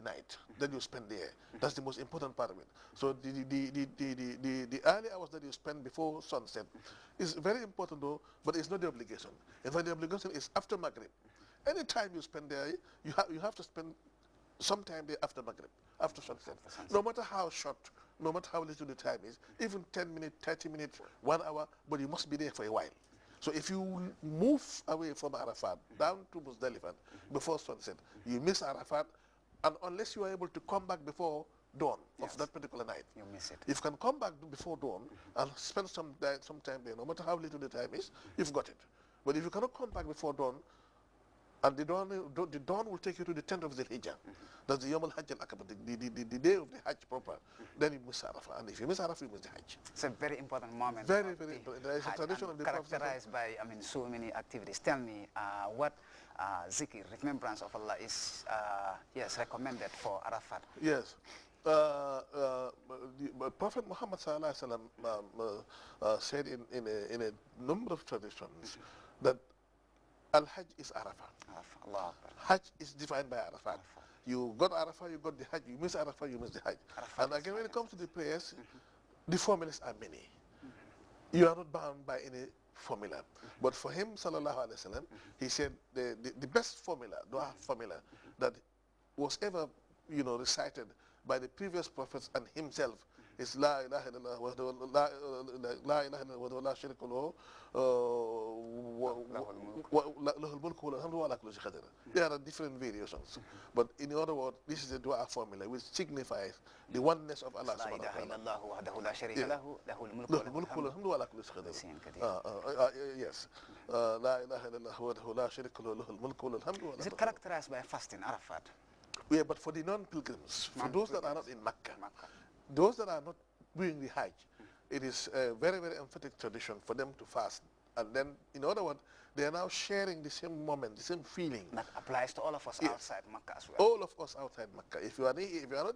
night that you spend there. That's the most important part of it. So the early hours that you spend before sunset is very important though, but it's not the obligation. In fact, the obligation is after Maghrib. Any time you spend there, you have to spend some time there after Maghrib, after sunset. No matter how short, no matter how little the time is, even 10 minutes, 30 minutes, 1 hour, but you must be there for a while. So if you move away from Arafat down to Muzdalifah before sunset, you miss Arafat, and unless you are able to come back before dawn of that particular night, you miss it. if you can come back before dawn and spend some time there, no matter how little the time is, you've got it. But if you cannot come back before dawn, and the dawn will take you to the 10th of Dhul Hijjah. That's the Yom al-Hajj al-Akbar, the day of the Hajj proper. Then you miss Arafah. And if you miss Arafah, you miss the Hajj. It's a very important moment. Very, very important. There is a tradition of the Prophet. Characterized by, so many activities. Tell me what zikr, remembrance of Allah, is recommended for Arafat. Yes. The Prophet Muhammad sallallahu alaihi wasallam said in a number of traditions that Al-Hajj is Arafah. Allah. Hajj is defined by Arafat. You got Arafah, you got the Hajj. You miss Arafah, you miss the Hajj. And again, when it comes to the prayers, the formulas are many. You are not bound by any formula. But for him, sallallahu alaihi wasallam, he said the best formula, dua formula, that was ever recited by the previous prophets and himself is La ilaha illallah la ilaha illallah la sharika lahu lahul mulku wa alhamdu wa ala kulli shay'in qadir. There are different variations, but in other words, this is a dua formula which signifies the oneness of Allah subhanahu wa ta'ala. La ilaha illallah wahdahu la sharika lahu lahul mulku wa alhamdu wa ala kulli shay'in qadir. Yes. La ilaha illallah wahdahu la sharika lahu lahul mulku wa alhamdu wa ala kulli shay'in qadir. Is it characterized by fasting, Arafat? Yeah, but for the non-pilgrims, for those that are not in Mecca, those that are not doing the Hajj, it is a very, very emphatic tradition for them to fast. And then, in other words, they are now sharing the same moment, the same feeling. That applies to all of us outside Mecca as well. All of us outside Mecca. If you are not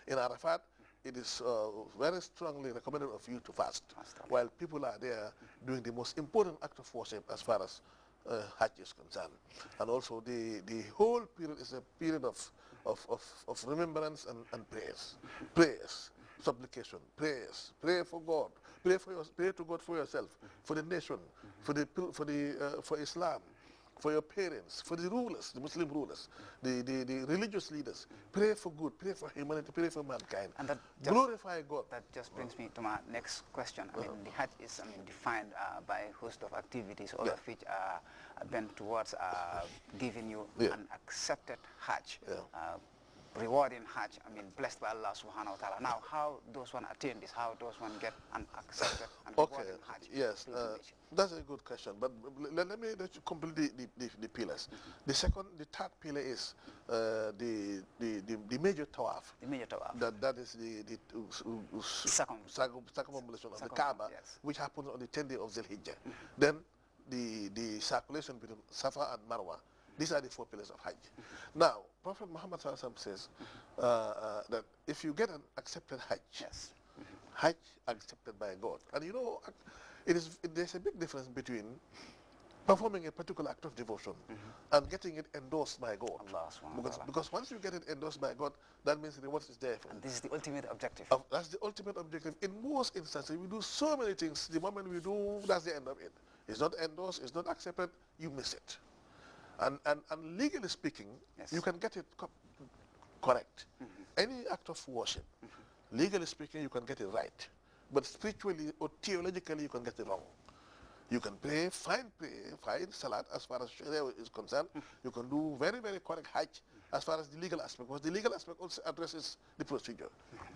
in Arafat, it is very strongly recommended of you to fast, while people are there doing the most important act of worship as far as Hajj is concerned. And also the whole period is a period of remembrance and prayers, supplication, prayers, pray for God, pray to God for yourself, for the nation, for Islam, for your parents, for the rulers, the Muslim rulers, the religious leaders. Pray for good, pray for humanity, pray for mankind. And that glorify God. That just brings me to my next question. I mean, the Hajj is defined by a host of activities, all of which are bent towards giving you an accepted Hajj. Rewarding Hajj, blessed by Allah subhanahu wa ta'ala. Now, how those one attain this? How those one get an accepted and rewarding Hajj? Yes, that's a good question. But let me complete the pillars. The third pillar is the major tawaf. The major tawaf. That is the circumambulation of the Kaaba, which happens on the 10th day of Dhul Hijjah. Then the circulation between Safa and Marwa. These are the 4 pillars of Hajj. Now, Prophet Muhammad says that if you get an accepted Hajj, Hajj accepted by God, and there's a big difference between performing a particular act of devotion and getting it endorsed by God. Because once you get it endorsed by God, that means the reward is there for you. And this is the ultimate objective. That's the ultimate objective. In most instances, we do so many things. The moment we do, that's the end of it. It's not endorsed, it's not accepted, you miss it. And legally speaking, you can get it correct. Any act of worship, legally speaking, you can get it right. But spiritually or theologically, you can get it wrong. You can pray, fine salat as far as Sharia is concerned. You can do very, very correct Hajj as far as the legal aspect. Because the legal aspect also addresses the procedure.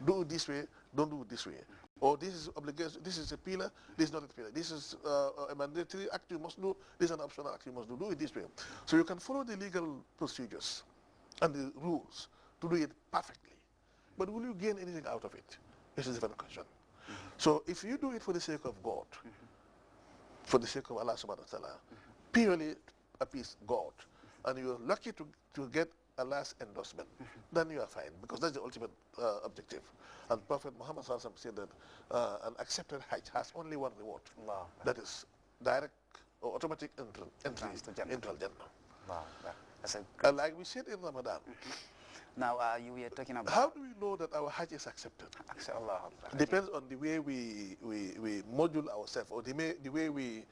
Do it this way, don't do it this way. Or this is obligation, this is a pillar, this is not a pillar. This is a mandatory act you must do, this is an optional act you must do. Do it this way. So you can follow the legal procedures and the rules to do it perfectly. But will you gain anything out of it? This is a different question. So if you do it for the sake of God, for the sake of Allah subhanahu wa ta'ala, purely appease God, and you're lucky to get Allah's endorsement, then you are fine, because that's the ultimate objective. And Prophet Muhammad said that an accepted Hajj has only one reward. That is direct or automatic entry into Al-Jannah. Wow. Like we said in Ramadan, Now, you were talking about... How do we know that our Hajj is accepted? Depends on the way we module ourselves, or the way we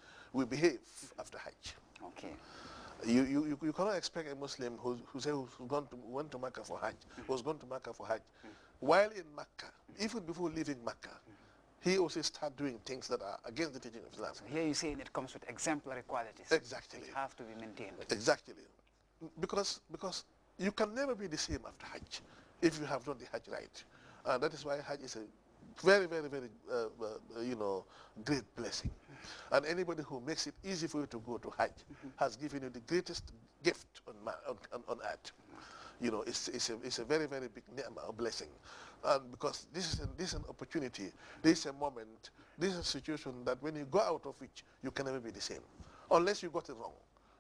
behave after Hajj. Okay. You cannot expect a Muslim who went to Mecca for Hajj, who's gone to Mecca for Hajj, while in Mecca, even before leaving Mecca, he also start doing things that are against the teaching of Islam. So here you say it comes with exemplary qualities. Exactly. Which have to be maintained. Exactly. Because you can never be the same after Hajj if you have done the Hajj right. And that is why Hajj is a very, very, very, great blessing. And anybody who makes it easy for you to go to Hajj has given you the greatest gift on earth. It's a very, very big blessing. And because this is an opportunity, this is a moment, this is a situation that when you go out of which, you can never be the same, unless you got it wrong.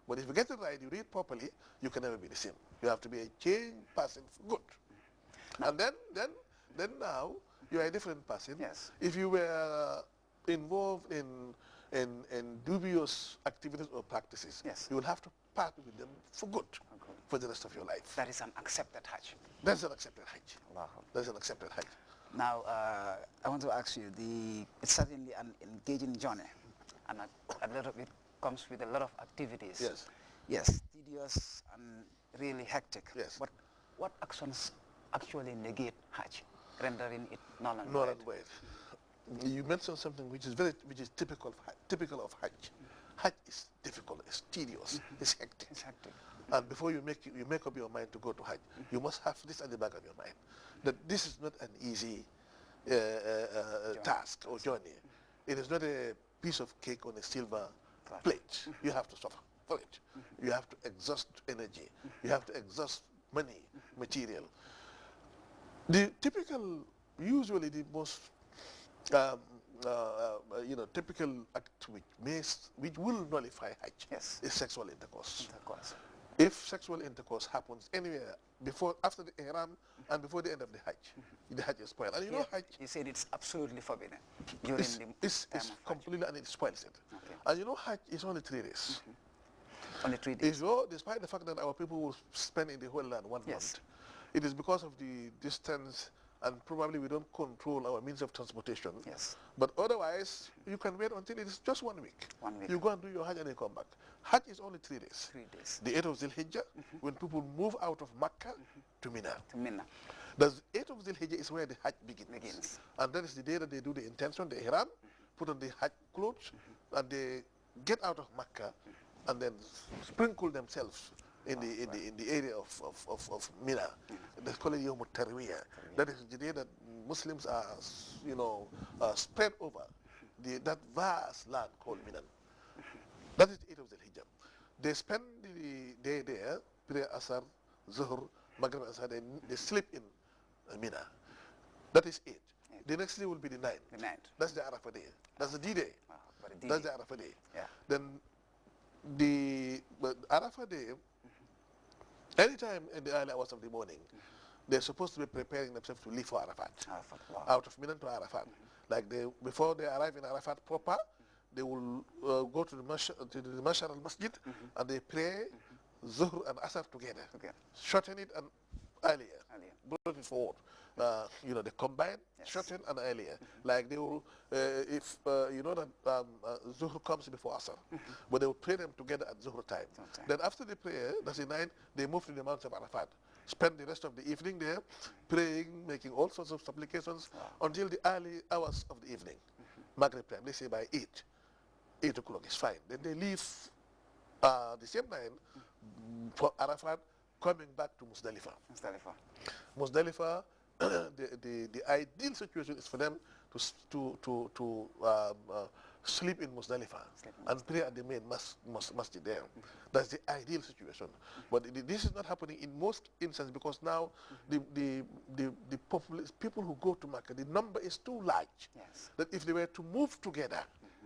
But if you get it right, you read properly, you can never be the same. You have to be a changed person for good. And then now, you are a different person. Yes. If you were involved in dubious activities or practices, yes, you will have to part with them for good, for the rest of your life. That is an accepted Hajj. That's an accepted Hajj. That's an accepted Hajj. Now, I want to ask you, it's certainly an engaging journey, and a lot of it comes with a lot of activities. Yes. Yes, tedious and really hectic. Yes. But what actions actually negate Hajj, rendering it null and void? You mentioned something which is typical of Hajj. Hajj is difficult, it's tedious, it's hectic. It's hectic. And before you make up your mind to go to Hajj, you must have this at the back of your mind, that this is not an easy task or journey. It is not a piece of cake on a silver plate. You have to suffer for it. You have to exhaust energy. You have to exhaust money, material. Usually the most typical act which will nullify Hajj, yes, is sexual intercourse. If sexual intercourse happens anywhere after the Ihram and before the end of the Hajj, the Hajj is spoiled. And you know Hajj... You said it's absolutely forbidden it's completely, and it spoils it. Okay. And you know Hajj is only 3 days. Only 3 days. Despite the fact that our people will spend in the whole land 1 yes, month, it is because of the distance, and probably we don't control our means of transportation. Yes. But otherwise, you can wait until it is just 1 week. 1 week. You go and do your Hajj and you come back. Hajj is only 3 days. 3 days. The 8th of Zil Hijjah, when people move out of Makkah to Mina. The 8th of Zil Hijjah is where the Hajj begins. And that is the day that they do the intention, the Ihram, put on the Hajj clothes, and they get out of Makkah and then sprinkle themselves in the area of Mina. They call it Yawm al-Tarwiyah. That is the day that Muslims are spread over that vast land called Mina. That is the 8th of Dhul Hijjah. They spend the day there, pray Asr, Zuhr, Maghrib, Asr, they sleep in Mina. That is 8. The next day will be the 9th. The 9th. That's the Arafah day. That's the D-Day. That's the Arafah day. Yeah. Then the Arafah day, anytime in the early hours of the morning, they're supposed to be preparing themselves to leave for Arafat. Out of Mina to Arafat. Like before they arrive in Arafat proper, they will go to the Mashar al-Masjid and they pray Zuhr and Asr together. Shorten it and earlier. Brought it forward. They combine, shorten and earlier. Like they will, if you know that Zuhr comes before Asr, but they will pray them together at Zuhr time. Then after the prayer, that's the 9th, they move to the Mount of Arafat. Spend the rest of the evening there, praying, making all sorts of supplications until the early hours of the evening. Maghrib time, they say by 8 o'clock is fine. Then they leave the same night for Arafat, coming back to Muzdalifah. Muzdalifah, the ideal situation is for them to sleep in Muzdalifah and pray at the main masjid there. That's the ideal situation. But this is not happening in most instances because now the people who go to Makkah, the number is too large that if they were to move together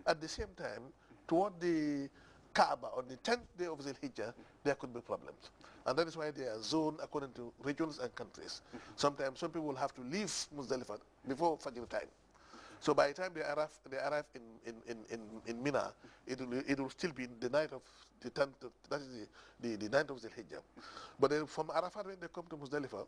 at the same time toward the Kaaba on the 10th day of Zil Hijjah, there could be problems. And that is why they are zoned according to regions and countries. Sometimes some people will have to leave Muzdalifah before Fajr time. So by the time they arrive in Mina, it will still be the night of the 10th, that is the 9th of Zul Hijjah. But then from Arafat, when they come to Muzdalifah,